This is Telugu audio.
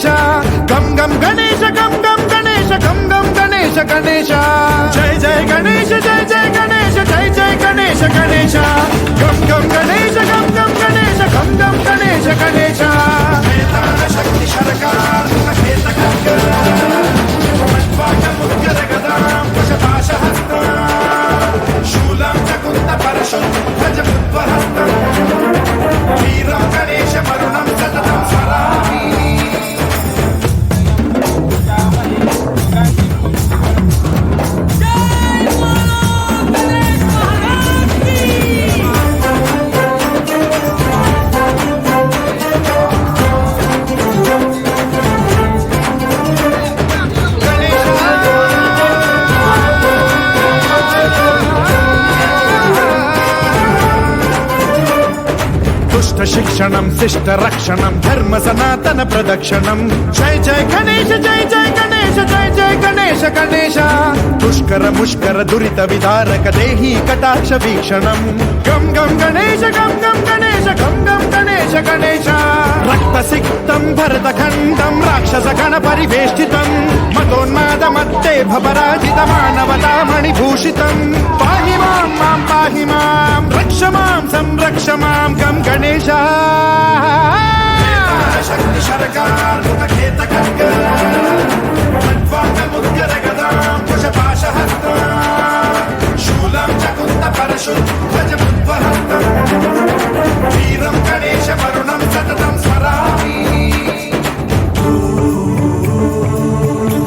గణేశ గం గం గణేశ గం గం గణేశ గం గం గణేశ గణేశ జయ జయ గణేశ జయ జయ గణేశ జయ జయ గణేశ గణేశ గం గం గణేశ గం గం గణేశ గం గం గణేశ గణేశ శక్తి శరకార శూలం చకుంద పరశుం భజ బుద్ధ్వహస్తం వీరం గణేశ మరుణం సతతం స్మరామి. శిక్షణం శిష్ట రక్షణం ధర్మ సనాతన ప్రదక్షిణం జయ జయ గణేశ జయ జయ గణేశ జయ జయ గణేశ గణేశ దుష్కర ముష్కర దురిత విదారక దేహి కటాక్ష వీక్షణం గం గం గణేశ గం గం గణేశ గం గం గణేశ గణేశ రక్త సిక్తం భరత ఖండం రాక్షస గణ పరివేష్టితం మతోన్మాద మత్తే భవరాజిత మానవతా మణిభూషితం పాహి మాం మాం పాహి మాం రక్ష మాం సంరక్ష మాం గం గణేశ శక్తి శరకార ఖేత ఖడ్గ ఖడ్వాంగ ముద్గర గదాం కుశ పాశహస్తం